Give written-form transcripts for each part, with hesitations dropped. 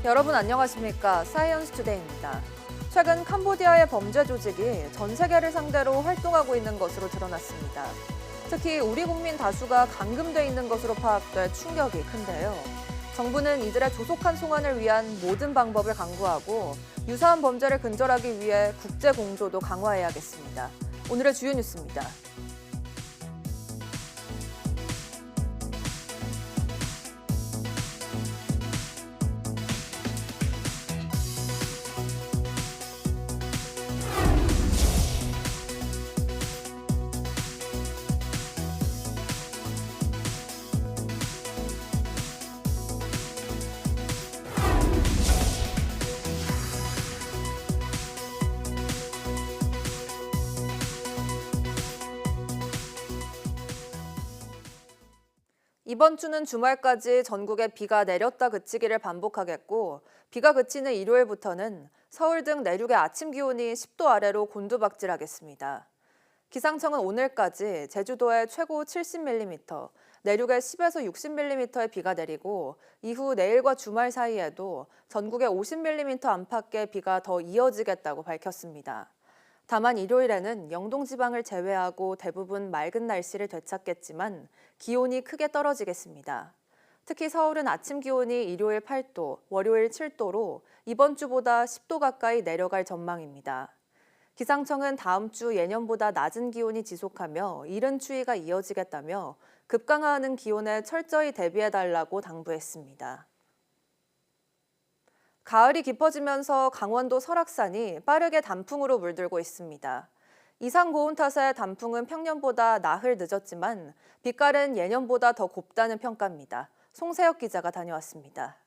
여러분 안녕하십니까? 사이언스 투데이입니다. 최근 캄보디아의 범죄 조직이 전 세계를 상대로 활동하고 있는 것으로 드러났습니다. 특히 우리 국민 다수가 감금돼 있는 것으로 파악돼 충격이 큰데요. 정부는 이들의 조속한 송환을 위한 모든 방법을 강구하고 유사한 범죄를 근절하기 위해 국제 공조도 강화해야겠습니다. 오늘의 주요 뉴스입니다. 이번 주는 주말까지 전국에 비가 내렸다 그치기를 반복하겠고, 비가 그치는 일요일부터는 서울 등 내륙의 아침 기온이 10도 아래로 곤두박질하겠습니다. 기상청은 오늘까지 제주도에 최고 70mm, 내륙에 10에서 60mm의 비가 내리고 이후 내일과 주말 사이에도 전국에 50mm 안팎의 비가 더 이어지겠다고 밝혔습니다. 다만 일요일에는 영동 지방을 제외하고 대부분 맑은 날씨를 되찾겠지만 기온이 크게 떨어지겠습니다. 특히 서울은 아침 기온이 일요일 8도, 월요일 7도로 이번 주보다 10도 가까이 내려갈 전망입니다. 기상청은 다음 주 예년보다 낮은 기온이 지속하며 이른 추위가 이어지겠다며 급강하는 기온에 철저히 대비해달라고 당부했습니다. 가을이 깊어지면서 강원도 설악산이 빠르게 단풍으로 물들고 있습니다. 이상 고온 탓에 단풍은 평년보다 나흘 늦었지만 빛깔은 예년보다 더 곱다는 평가입니다. 송세혁 기자가 다녀왔습니다.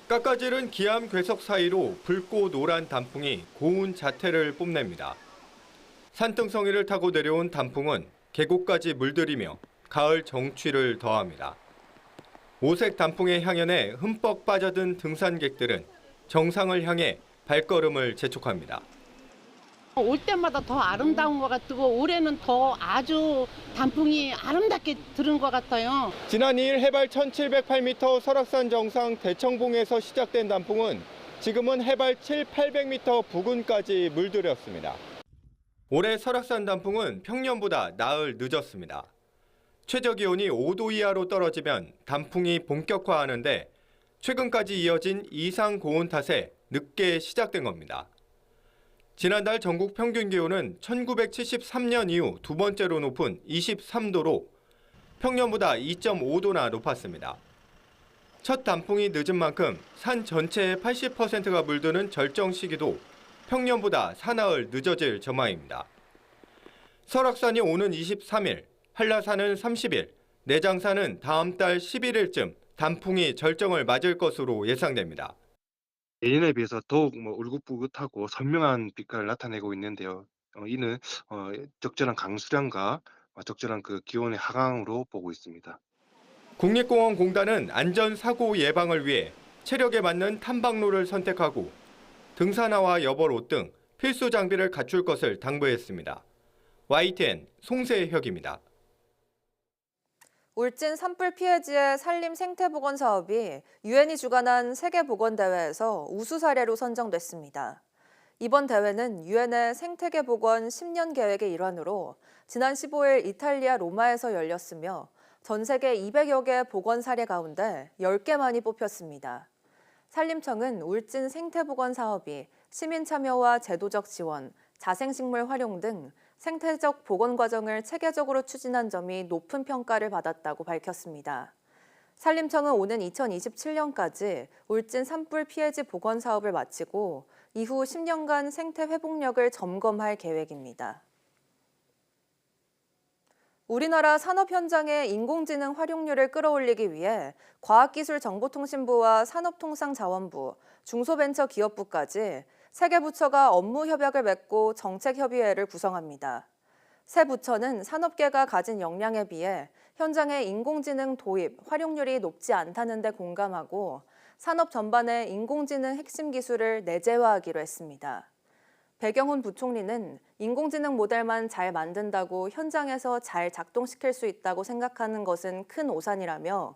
깎아지른 기암 괴석 사이로 붉고 노란 단풍이 고운 자태를 뽐냅니다. 산등성이를 타고 내려온 단풍은 계곡까지 물들이며 가을 정취를 더합니다. 오색 단풍의 향연에 흠뻑 빠져든 등산객들은 정상을 향해 발걸음을 재촉합니다. 올 때마다 더 아름다운 것 같고 올해는 더 아주 단풍이 아름답게 들은 것 같아요. 지난 2일 해발 1708m 설악산 정상 대청봉에서 시작된 단풍은 지금은 해발 7,800m 부근까지 물들였습니다. 올해 설악산 단풍은 평년보다 나흘 늦었습니다. 최저 기온이 5도 이하로 떨어지면 단풍이 본격화하는데 최근까지 이어진 이상 고온 탓에 늦게 시작된 겁니다. 지난달 전국 평균 기온은 1973년 이후 두 번째로 높은 23도로 평년보다 2.5도나 높았습니다. 첫 단풍이 늦은 만큼 산 전체의 80%가 물드는 절정 시기도 평년보다 사나흘 늦어질 전망입니다. 설악산이 오는 23일, 한라산은 30일, 내장산은 다음 달 11일쯤 단풍이 절정을 맞을 것으로 예상됩니다. 예년에 비해서 더욱 울긋불긋하고 선명한 빛깔을 나타내고 있는데요. 이는 적절한 강수량과 적절한 그 기온의 하강으로 보고 있습니다. 국립공원공단은 안전사고 예방을 위해 체력에 맞는 탐방로를 선택하고 등산화와 여벌옷 등 필수 장비를 갖출 것을 당부했습니다. YTN 송세혁입니다. 울진 산불 피해지의 산림 생태보건 사업이 유엔이 주관한 세계보건대회에서 우수 사례로 선정됐습니다. 이번 대회는 유엔의 생태계 보건 10년 계획의 일환으로 지난 15일 이탈리아 로마에서 열렸으며 전 세계 200여 개 보건 사례 가운데 10개만이 뽑혔습니다. 산림청은 울진 생태보건 사업이 시민 참여와 제도적 지원, 자생식물 활용 등 생태적 보건 과정을 체계적으로 추진한 점이 높은 평가를 받았다고 밝혔습니다. 산림청은 오는 2027년까지 울진 산불 피해지 보건 사업을 마치고 이후 10년간 생태 회복력을 점검할 계획입니다. 우리나라 산업 현장의 인공지능 활용률을 끌어올리기 위해 과학기술정보통신부와 산업통상자원부, 중소벤처기업부까지 세 개 부처가 업무 협약을 맺고 정책협의회를 구성합니다. 새 부처는 산업계가 가진 역량에 비해 현장의 인공지능 도입, 활용률이 높지 않다는 데 공감하고 산업 전반에 인공지능 핵심 기술을 내재화하기로 했습니다. 배경훈 부총리는 인공지능 모델만 잘 만든다고 현장에서 잘 작동시킬 수 있다고 생각하는 것은 큰 오산이라며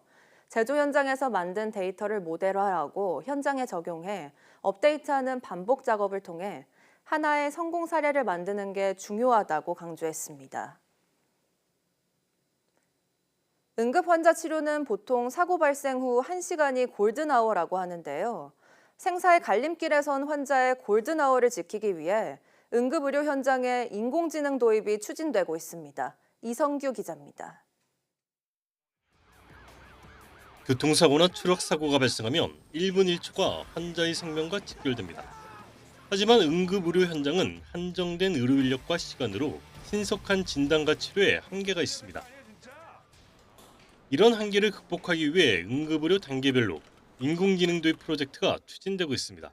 제조 현장에서 만든 데이터를 모델화하고 현장에 적용해 업데이트하는 반복 작업을 통해 하나의 성공 사례를 만드는 게 중요하다고 강조했습니다. 응급 환자 치료는 보통 사고 발생 후 1시간이 골든아워라고 하는데요. 생사의 갈림길에 선 환자의 골든아워를 지키기 위해 응급의료 현장에 인공지능 도입이 추진되고 있습니다. 이성규 기자입니다. 교통사고나 추락사고가 발생하면 1분 1초가 환자의 생명과 직결됩니다. 하지만 응급의료 현장은 한정된 의료 인력과 시간으로 신속한 진단과 치료에 한계가 있습니다. 이런 한계를 극복하기 위해 응급의료 단계별로 인공지능 도입 프로젝트가 추진되고 있습니다.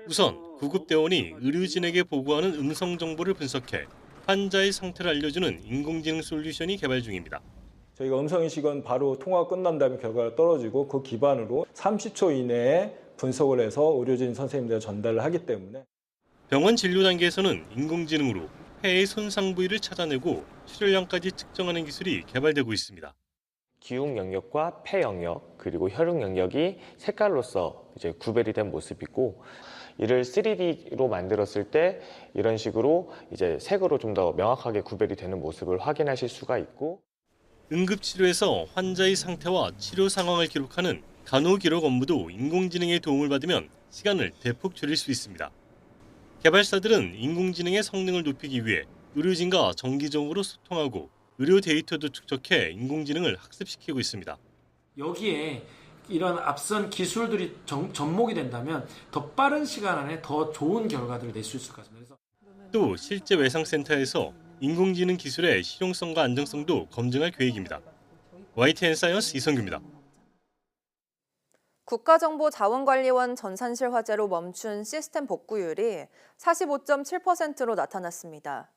우선 구급대원이 의료진에게 보고하는 음성 정보를 분석해 환자의 상태를 알려주는 인공지능 솔루션이 개발 중입니다. 저희가 음성인식은 바로 통화가 끝난 다음에 결과가 떨어지고 그 기반으로 30초 이내에 분석을 해서 의료진 선생님들 전달을 하기 때문에 병원 진료 단계에서는 인공지능으로 폐의 손상 부위를 찾아내고 출혈량까지 측정하는 기술이 개발되고 있습니다. 기흉 영역과 폐 영역 그리고 혈육 영역이 색깔로서 이제 구별이 된 모습이고 이를 3D로 만들었을 때 이런 식으로 이제 색으로 좀 더 명확하게 구별이 되는 모습을 확인하실 수가 있고 응급치료에서 환자의 상태와 치료 상황을 기록하는 간호기록 업무도 인공지능의 도움을 받으면 시간을 대폭 줄일 수 있습니다. 개발사들은 인공지능의 성능을 높이기 위해 의료진과 정기적으로 소통하고 의료 데이터도 축적해 인공지능을 학습시키고 있습니다. 여기에 이런 앞선 기술들이 접목이 된다면 더 빠른 시간 안에 더 좋은 결과들을 낼 수 있을 것 같습니다. 또 실제 외상센터에서 인공지능 기술의 실용성과 안정성도 검증할 계획입니다. YTN 사이언스 이성규입니다. 국가정보자원관리원 전산실 화재로 멈춘 시스템 복구율이 45.7%로 나타났습니다.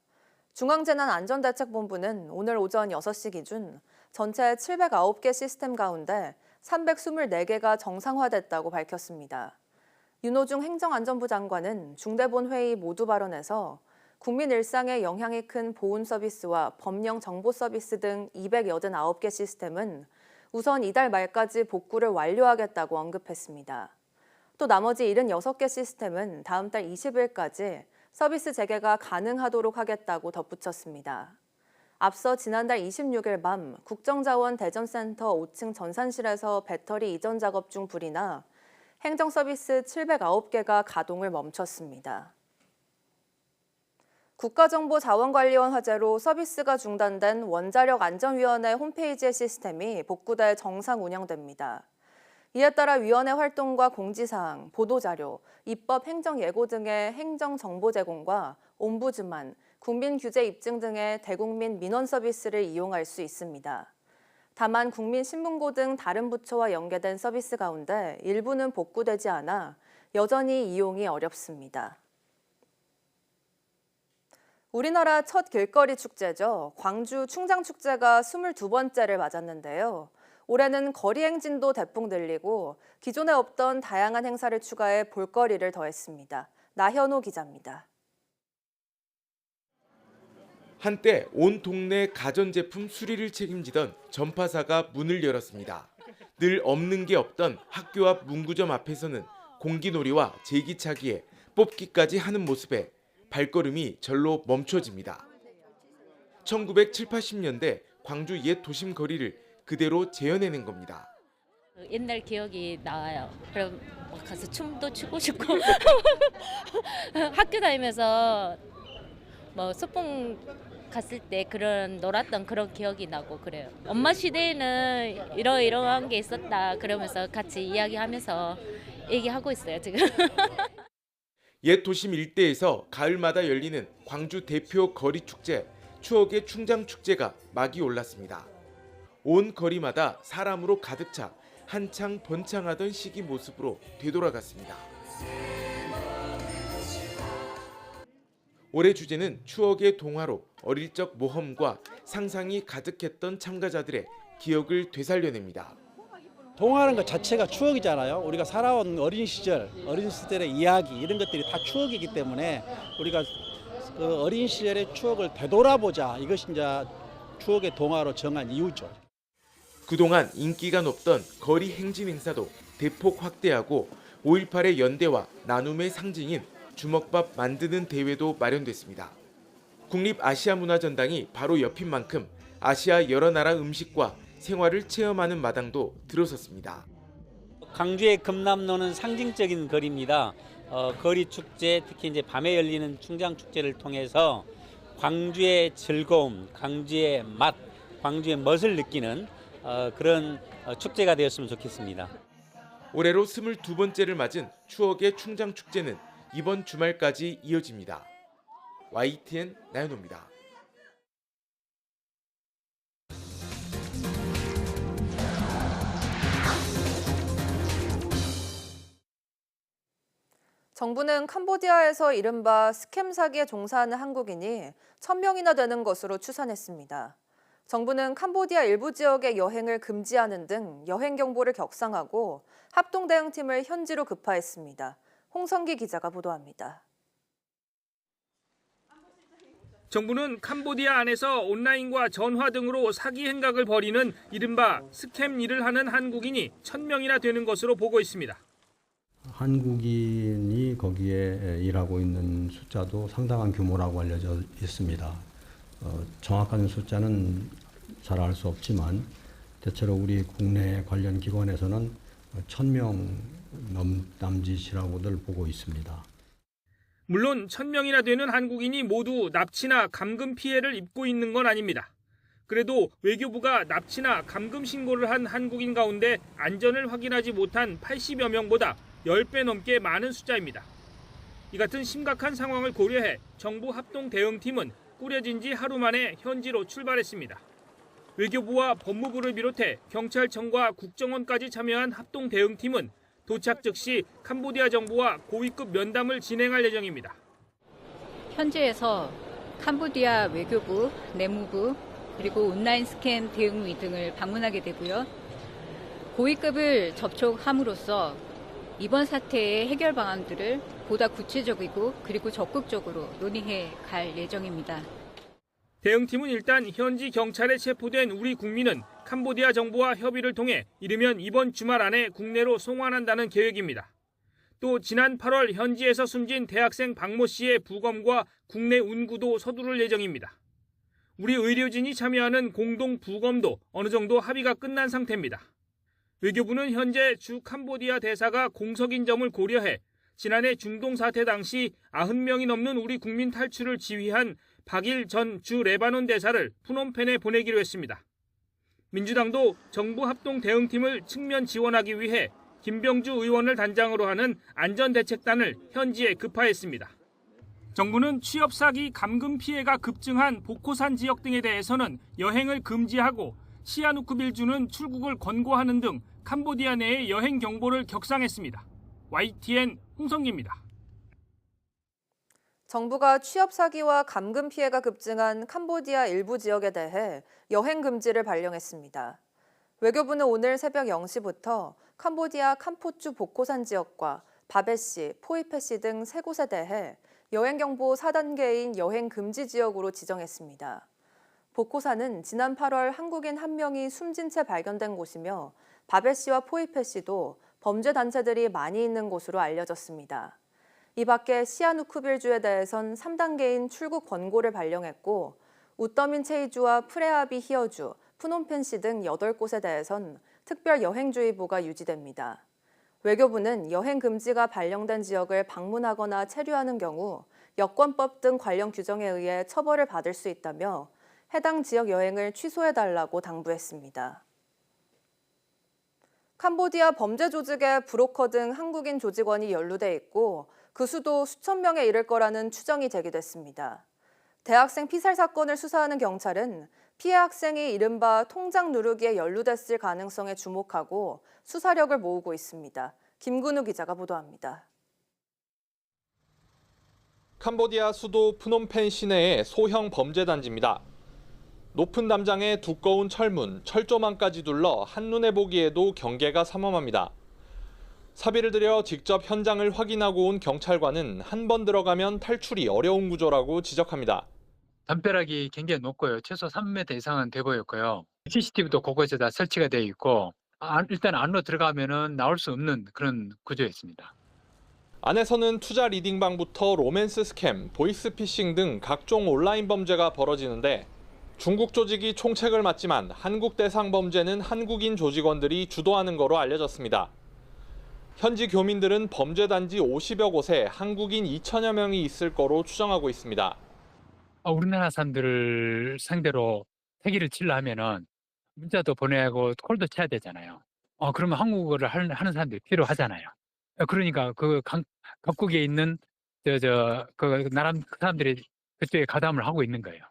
중앙재난안전대책본부는 오늘 오전 6시 기준 전체 709개 시스템 가운데 324개가 정상화됐다고 밝혔습니다. 윤호중 행정안전부 장관은 중대본 회의 모두 발언에서 국민 일상에 영향이 큰 보훈 서비스와 법령 정보 서비스 등 289개 시스템은 우선 이달 말까지 복구를 완료하겠다고 언급했습니다. 또 나머지 76개 시스템은 다음 달 20일까지 서비스 재개가 가능하도록 하겠다고 덧붙였습니다. 앞서 지난달 26일 밤 국정자원 대전센터 5층 전산실에서 배터리 이전 작업 중 불이 나 행정서비스 709개가 가동을 멈췄습니다. 국가정보자원관리원 화재로 서비스가 중단된 원자력안전위원회 홈페이지의 시스템이 복구돼 정상 운영됩니다. 이에 따라 위원회 활동과 공지사항, 보도자료, 입법 행정예고 등의 행정정보 제공과 옴부즈만, 국민규제 입증 등의 대국민 민원 서비스를 이용할 수 있습니다. 다만 국민신문고 등 다른 부처와 연계된 서비스 가운데 일부는 복구되지 않아 여전히 이용이 어렵습니다. 우리나라 첫 길거리 축제죠. 광주 충장축제가 22번째를 맞았는데요. 올해는 거리 행진도 대폭 늘리고 기존에 없던 다양한 행사를 추가해 볼거리를 더했습니다. 나현호 기자입니다. 한때 온 동네 가전제품 수리를 책임지던 전파사가 문을 열었습니다. 늘 없는 게 없던 학교 앞 문구점 앞에서는 공기놀이와 제기차기에 뽑기까지 하는 모습에 발걸음이 절로 멈춰집니다. 1970, 80년대 광주 옛 도심 거리를 그대로 재현해낸 겁니다. 옛날 기억이 나요. 그럼 막 가서 춤도 추고 싶고 학교 다니면서 뭐 소풍 갔을 때 그런 놀았던 그런 기억이 나고 그래요. 엄마 시대에는 이러한 게 있었다 그러면서 같이 이야기하면서 얘기하고 있어요 지금. 옛 도심 일대에서 가을마다 열리는 광주 대표 거리 축제, 추억의 충장축제가 막이 올랐습니다. 온 거리마다 사람으로 가득 차 한창 번창하던 시기 모습으로 되돌아갔습니다. 올해 주제는 추억의 동화로 어릴 적 모험과 상상이 가득했던 참가자들의 기억을 되살려냅니다. 동화라는 것 자체가 추억이잖아요. 우리가 살아온 어린 시절의 이야기 이런 것들이 다 추억이기 때문에 우리가 그 어린 시절의 추억을 되돌아보자. 이것이 이제 추억의 동화로 정한 이유죠. 그동안 인기가 높던 거리 행진 행사도 대폭 확대하고 5.18의 연대와 나눔의 상징인 주먹밥 만드는 대회도 마련됐습니다. 국립아시아문화전당이 바로 옆인 만큼 아시아 여러 나라 음식과 생활을 체험하는 마당도 들어섰습니다. 광주의 금남로는 상징적인 거리입니다. 거리 축제, 특히 이제 밤에 열리는 충장 축제를 통해서 광주의 즐거움, 광주의 맛, 광주의 멋을 느끼는 그런 축제가 되었으면 좋겠습니다. 올해로 22번째를 맞은 추억의 충장 축제는 이번 주말까지 이어집니다. YTN 나연호입니다. 정부는 캄보디아에서 이른바 스캠 사기에 종사하는 한국인이 1,000명이나 되는 것으로 추산했습니다. 정부는 캄보디아 일부 지역의 여행을 금지하는 등 여행 경보를 격상하고 합동 대응팀을 현지로 급파했습니다. 홍성기 기자가 보도합니다. 정부는 캄보디아 안에서 온라인과 전화 등으로 사기 행각을 벌이는 이른바 스캠 일을 하는 한국인이 1,000명이나 되는 것으로 보고 있습니다. 한국인이 거기에 일하고 있는 숫자도 상당한 규모라고 알려져 있습니다. 정확한 숫자는 잘 알 수 없지만 대체로 우리 국내 관련 기관에서는 1,000명 남짓이라고들 보고 있습니다. 물론 1,000명이나 되는 한국인이 모두 납치나 감금 피해를 입고 있는 건 아닙니다. 그래도 외교부가 납치나 감금 신고를 한 한국인 가운데 안전을 확인하지 못한 80여 명보다 10배 넘게 많은 숫자입니다. 이 같은 심각한 상황을 고려해 정부 합동 대응팀은 꾸려진 지 하루 만에 현지로 출발했습니다. 외교부와 법무부를 비롯해 경찰청과 국정원까지 참여한 합동 대응팀은 도착 즉시 캄보디아 정부와 고위급 면담을 진행할 예정입니다. 현지에서 캄보디아 외교부, 내무부, 그리고 온라인 스캠 대응위 등을 방문하게 되고요. 고위급을 접촉함으로써 이번 사태의 해결 방안들을 보다 구체적이고 그리고 적극적으로 논의해 갈 예정입니다. 대응팀은 일단 현지 경찰에 체포된 우리 국민은 캄보디아 정부와 협의를 통해 이르면 이번 주말 안에 국내로 송환한다는 계획입니다. 또 지난 8월 현지에서 숨진 대학생 박모 씨의 부검과 국내 운구도 서두를 예정입니다. 우리 의료진이 참여하는 공동 부검도 어느 정도 합의가 끝난 상태입니다. 외교부는 현재 주 캄보디아 대사가 공석인 점을 고려해 지난해 중동 사태 당시 90명이 넘는 우리 국민 탈출을 지휘한 박일 전 주 레바논 대사를 푸놈펜에 보내기로 했습니다. 민주당도 정부 합동 대응팀을 측면 지원하기 위해 김병주 의원을 단장으로 하는 안전대책단을 현지에 급파했습니다. 정부는 취업 사기 감금 피해가 급증한 보코산 지역 등에 대해서는 여행을 금지하고 시아누쿠빌주는 출국을 권고하는 등 캄보디아 내의 여행 경보를 격상했습니다. YTN 홍성기입니다. 정부가 취업 사기와 감금 피해가 급증한 캄보디아 일부 지역에 대해 여행 금지를 발령했습니다. 외교부는 오늘 새벽 0시부터 캄보디아 캄포주 보코산 지역과 바베시, 포이페시 등 3곳에 대해 여행 경보 4단계인 여행 금지 지역으로 지정했습니다. 보코산은 지난 8월 한국인 1명이 숨진 채 발견된 곳이며 바베시와 포이페시도 범죄 단체들이 많이 있는 곳으로 알려졌습니다. 이 밖에 시아누쿠빌주에 대해선 3단계인 출국 권고를 발령했고 우떠민 체이주와 프레아비 히어주, 푸놈펜시 등 8곳에 대해선 특별 여행주의보가 유지됩니다. 외교부는 여행 금지가 발령된 지역을 방문하거나 체류하는 경우 여권법 등 관련 규정에 의해 처벌을 받을 수 있다며 해당 지역 여행을 취소해달라고 당부했습니다. 캄보디아 범죄 조직의 브로커 등 한국인 조직원이 연루돼 있고 그 수도 수천 명에 이를 거라는 추정이 제기됐습니다. 대학생 피살 사건을 수사하는 경찰은 피해 학생이 이른바 통장 누르기에 연루됐을 가능성에 주목하고 수사력을 모으고 있습니다. 김근우 기자가 보도합니다. 캄보디아 수도 프놈펜 시내의 소형 범죄 단지입니다. 높은 담장에 두꺼운 철문, 철조망까지 둘러 한눈에 보기에도 경계가 삼엄합니다. 사비를 들여 직접 현장을 확인하고 온 경찰관은 한 번 들어가면 탈출이 어려운 구조라고 지적합니다. 담벼락이 굉장히 높고요. 최소 3m 이상은 돼 보였고요. CCTV도 곳곳에 다 설치가 되어 있고 일단 안으로 들어가면은 나올 수 없는 그런 구조였습니다. 안에서는 투자 리딩방부터 로맨스 스캠, 보이스피싱 등 각종 온라인 범죄가 벌어지는데 중국 조직이 총책을 맡지만 한국 대상 범죄는 한국인 조직원들이 주도하는 거로 알려졌습니다. 현지 교민들은 범죄 단지 50여 곳에 한국인 2천여 명이 있을 거로 추정하고 있습니다. 우리나라 사람들을 상대로 패기를 치려 하면은 문자도 보내고 콜도 쳐야 되잖아요. 그러면 한국어를 하는 사람들이 필요하잖아요. 그러니까 각국에 있는 그 나라 사람들이 그쪽에 가담을 하고 있는 거예요.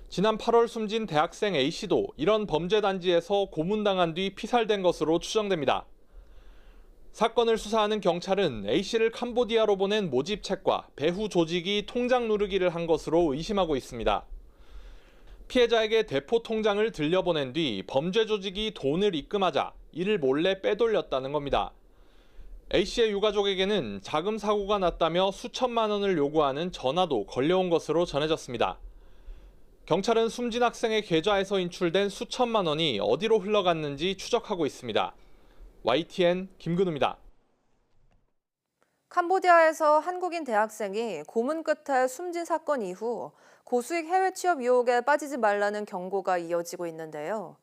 지난 8월 숨진 대학생 A씨도 이런 범죄 단지에서 고문당한 뒤 피살된 것으로 추정됩니다. 사건을 수사하는 경찰은 A씨를 캄보디아로 보낸 모집책과 배후 조직이 통장 누르기를 한 것으로 의심하고 있습니다. 피해자에게 대포 통장을 들려보낸 뒤 범죄 조직이 돈을 입금하자 이를 몰래 빼돌렸다는 겁니다. A씨의 유가족에게는 자금 사고가 났다며 수천만 원을 요구하는 전화도 걸려온 것으로 전해졌습니다. 경찰은 숨진 학생의 계좌에서 인출된 수천만 원이 어디로 흘러갔는지 추적하고 있습니다. YTN 김근우입니다. 캄보디아에서 한국인 대학생이 고문 끝에 숨진 사건 이후 고수익 해외 취업 유혹에 빠지지 말라는 경고가 이어지고 있는데요.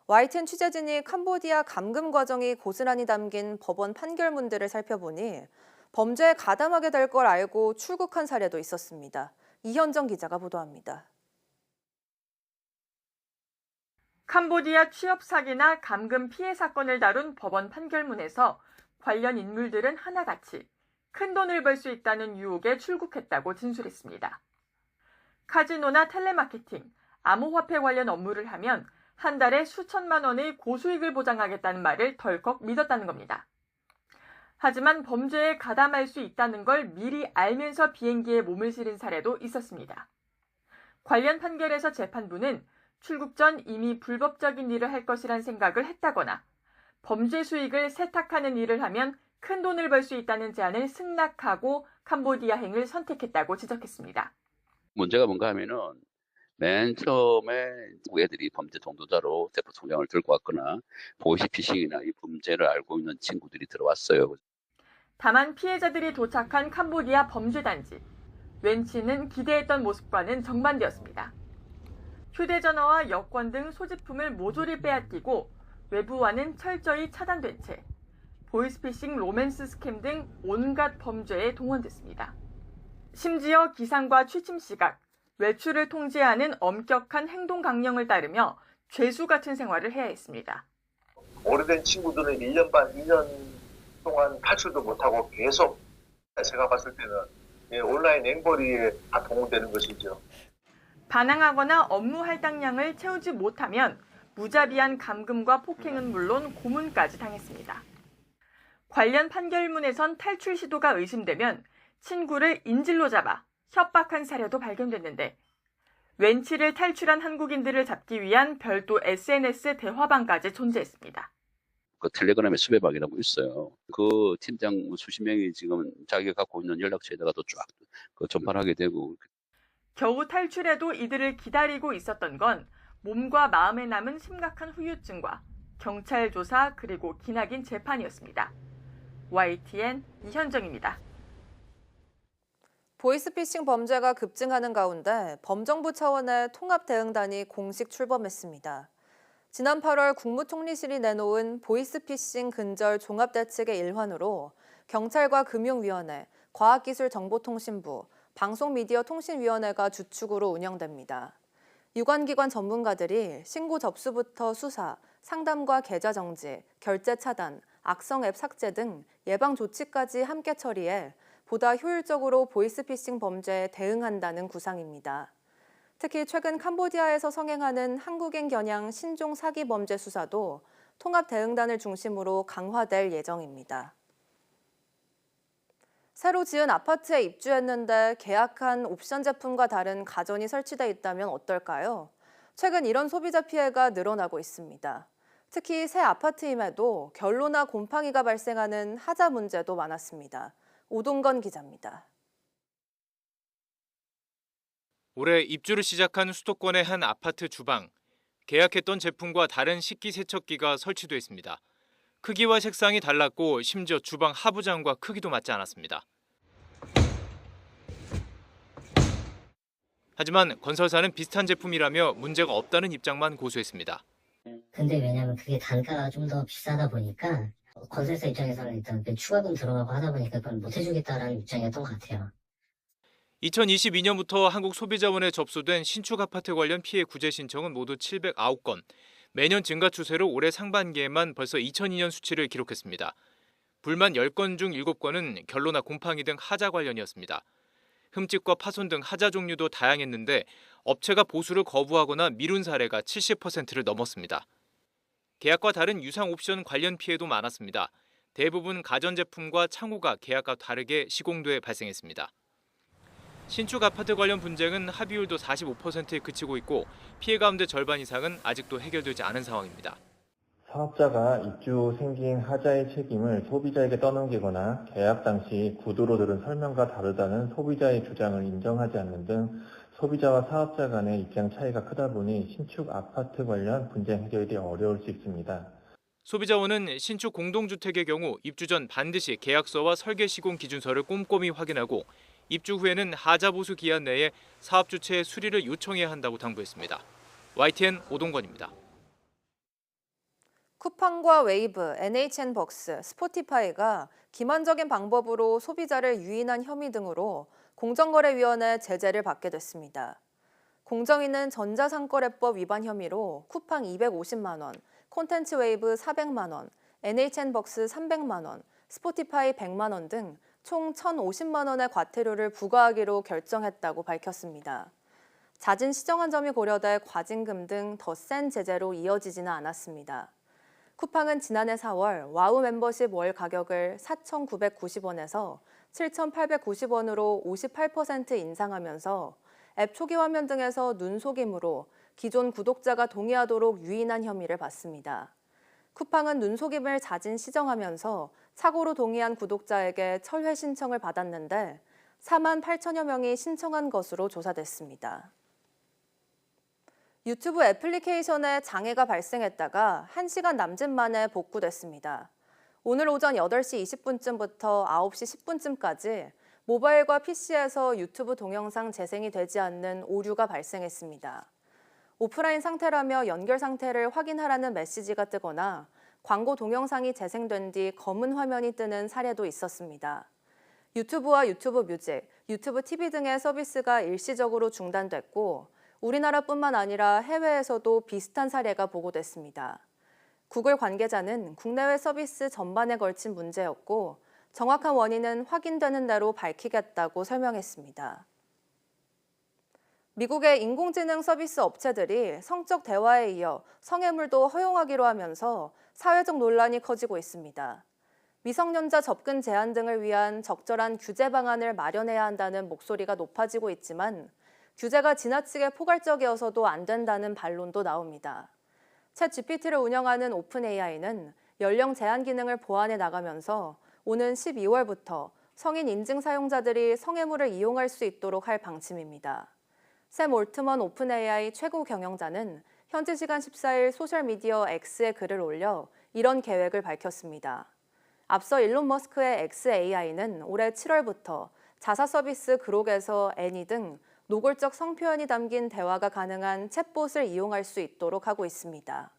YTN 취재진이 캄보디아 감금 과정이 고스란히 담긴 법원 판결문들을 살펴보니 범죄에 가담하게 될 걸 알고 출국한 사례도 있었습니다. 이현정 기자가 보도합니다. 캄보디아 취업 사기나 감금 피해 사건을 다룬 법원 판결문에서 관련 인물들은 하나같이 큰 돈을 벌 수 있다는 유혹에 출국했다고 진술했습니다. 카지노나 텔레마케팅, 암호화폐 관련 업무를 하면 한 달에 수천만 원의 고수익을 보장하겠다는 말을 덜컥 믿었다는 겁니다. 하지만 범죄에 가담할 수 있다는 걸 미리 알면서 비행기에 몸을 실은 사례도 있었습니다. 관련 판결에서 재판부는 출국 전 이미 불법적인 일을 할 것이란 생각을 했다거나 범죄 수익을 세탁하는 일을 하면 큰 돈을 벌 수 있다는 제안을 승낙하고 캄보디아행을 선택했다고 지적했습니다. 문제가 뭔가 하면은 맨 처음에 애들이 범죄 동도자로 대포 통장을 들고 왔거나 보이스피싱이나 이 범죄를 알고 있는 친구들이 들어왔어요. 다만 피해자들이 도착한 캄보디아 범죄단지. 웬치는 기대했던 모습과는 정반대였습니다. 휴대전화와 여권 등 소지품을 모조리 빼앗기고 외부와는 철저히 차단된 채 보이스피싱, 로맨스 스캠 등 온갖 범죄에 동원됐습니다. 심지어 기상과 취침 시각, 외출을 통제하는 엄격한 행동 강령을 따르며 죄수 같은 생활을 해야 했습니다. 오래된 친구들은 1년 반, 2년 동안 탈출도 못하고 계속 제가 봤을 때는 온라인 앵벌이에 다 동원되는 것이죠. 반항하거나 업무 할당량을 채우지 못하면 무자비한 감금과 폭행은 물론 고문까지 당했습니다. 관련 판결문에선 탈출 시도가 의심되면 친구를 인질로 잡아 협박한 사례도 발견됐는데 웬치를 탈출한 한국인들을 잡기 위한 별도 SNS 대화방까지 존재했습니다. 그 텔레그램에 수배방이라고 있어요. 그 팀장 수십 명이 지금 자기가 갖고 있는 연락처에다가 또 쫙 전파하게 되고. 겨우 탈출해도 이들을 기다리고 있었던 건 몸과 마음에 남은 심각한 후유증과 경찰 조사 그리고 기나긴 재판이었습니다. YTN 이현정입니다. 보이스피싱 범죄가 급증하는 가운데 범정부 차원의 통합대응단이 공식 출범했습니다. 지난 8월 국무총리실이 내놓은 보이스피싱 근절 종합대책의 일환으로 경찰과 금융위원회, 과학기술정보통신부, 방송미디어통신위원회가 주축으로 운영됩니다. 유관기관 전문가들이 신고 접수부터 수사, 상담과 계좌 정지, 결제 차단, 악성 앱 삭제 등 예방 조치까지 함께 처리해 보다 효율적으로 보이스피싱 범죄에 대응한다는 구상입니다. 특히 최근 캄보디아에서 성행하는 한국인 겨냥 신종 사기 범죄 수사도 통합 대응단을 중심으로 강화될 예정입니다. 새로 지은 아파트에 입주했는데 계약한 옵션 제품과 다른 가전이 설치돼 있다면 어떨까요? 최근 이런 소비자 피해가 늘어나고 있습니다. 특히 새 아파트임에도 결로나 곰팡이가 발생하는 하자 문제도 많았습니다. 오동건 기자입니다. 올해 입주를 시작한 수도권의 한 아파트 주방. 계약했던 제품과 다른 식기세척기가 설치돼 있습니다. 크기와 색상이 달랐고 심지어 주방 하부장과 크기도 맞지 않았습니다. 하지만 건설사는 비슷한 제품이라며 문제가 없다는 입장만 고수했습니다. 근데 왜냐면 그게 단가가 좀 더 비싸다 보니까 건설사 입장에서는 일단 추가금 들어가고 하다 보니까 그걸 못 해주겠다라는 입장이었던 것 같아요. 2022년부터 한국소비자원에 접수된 신축 아파트 관련 피해 구제 신청은 모두 709건. 매년 증가 추세로 올해 상반기에만 벌써 2002년 수치를 기록했습니다. 불만 10건 중 7건은 결로나 곰팡이 등 하자 관련이었습니다. 흠집과 파손 등 하자 종류도 다양했는데 업체가 보수를 거부하거나 미룬 사례가 70%를 넘었습니다. 계약과 다른 유상 옵션 관련 피해도 많았습니다. 대부분 가전제품과 창호가 계약과 다르게 시공도에 발생했습니다. 신축 아파트 관련 분쟁은 합의율도 45%에 그치고 있고 피해 가운데 절반 이상은 아직도 해결되지 않은 상황입니다. 사업자가 입주 생긴 하자의 책임을 소비자에게 떠넘기거나 계약 당시 구두로 들은 설명과 다르다는 소비자의 주장을 인정하지 않는 등 소비자와 사업자 간의 입장 차이가 크다 보니 신축 아파트 관련 분쟁 해결이 어려울 수 있습니다. 소비자원은 신축 공동주택의 경우 입주 전 반드시 계약서와 설계 시공 기준서를 꼼꼼히 확인하고 입주 후에는 하자 보수 기한 내에 사업 주체의 수리를 요청해야 한다고 당부했습니다. YTN 오동건입니다. 쿠팡과 웨이브, NHN벅스, 스포티파이가 기만적인 방법으로 소비자를 유인한 혐의 등으로 공정거래위원회 제재를 받게 됐습니다. 공정위는 전자상거래법 위반 혐의로 쿠팡 250만 원, 콘텐츠 웨이브 400만 원, NHN벅스 300만 원, 스포티파이 100만 원 등 총 1,050만 원의 과태료를 부과하기로 결정했다고 밝혔습니다. 잦은 시정한 점이 고려돼 과징금 등 더 센 제재로 이어지지는 않았습니다. 쿠팡은 지난해 4월 와우 멤버십 월 가격을 4,990원에서 7,890원으로 58% 인상하면서 앱 초기 화면 등에서 눈속임으로 기존 구독자가 동의하도록 유인한 혐의를 받습니다. 쿠팡은 눈속임을 잦은 시정하면서 착오로 동의한 구독자에게 철회 신청을 받았는데 4만 8천여 명이 신청한 것으로 조사됐습니다. 유튜브 애플리케이션에 장애가 발생했다가 1시간 남짓 만에 복구됐습니다. 오늘 오전 8시 20분쯤부터 9시 10분쯤까지 모바일과 PC에서 유튜브 동영상 재생이 되지 않는 오류가 발생했습니다. 오프라인 상태라며 연결 상태를 확인하라는 메시지가 뜨거나 광고 동영상이 재생된 뒤 검은 화면이 뜨는 사례도 있었습니다. 유튜브와 유튜브 뮤직, 유튜브 TV 등의 서비스가 일시적으로 중단됐고 우리나라뿐만 아니라 해외에서도 비슷한 사례가 보고됐습니다. 구글 관계자는 국내외 서비스 전반에 걸친 문제였고 정확한 원인은 확인되는 대로 밝히겠다고 설명했습니다. 미국의 인공지능 서비스 업체들이 성적 대화에 이어 성애물도 허용하기로 하면서 사회적 논란이 커지고 있습니다. 미성년자 접근 제한 등을 위한 적절한 규제 방안을 마련해야 한다는 목소리가 높아지고 있지만 규제가 지나치게 포괄적이어서도 안 된다는 반론도 나옵니다. 챗GPT를 운영하는 오픈AI는 연령 제한 기능을 보완해 나가면서 오는 12월부터 성인 인증 사용자들이 성애물을 이용할 수 있도록 할 방침입니다. 샘 올트먼 오픈AI 최고 경영자는 현지 시간 14일 소셜미디어 X에 글을 올려 이런 계획을 밝혔습니다. 앞서 일론 머스크의 xAI는 올해 7월부터 자사 서비스 그록에서 애니 등 노골적 성표현이 담긴 대화가 가능한 챗봇을 이용할 수 있도록 하고 있습니다.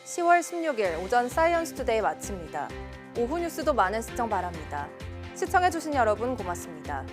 (10월 16일) 오전 사이언스 투데이 마칩니다. 오후 뉴스도 많은 시청 바랍니다. 시청해주신 여러분 고맙습니다.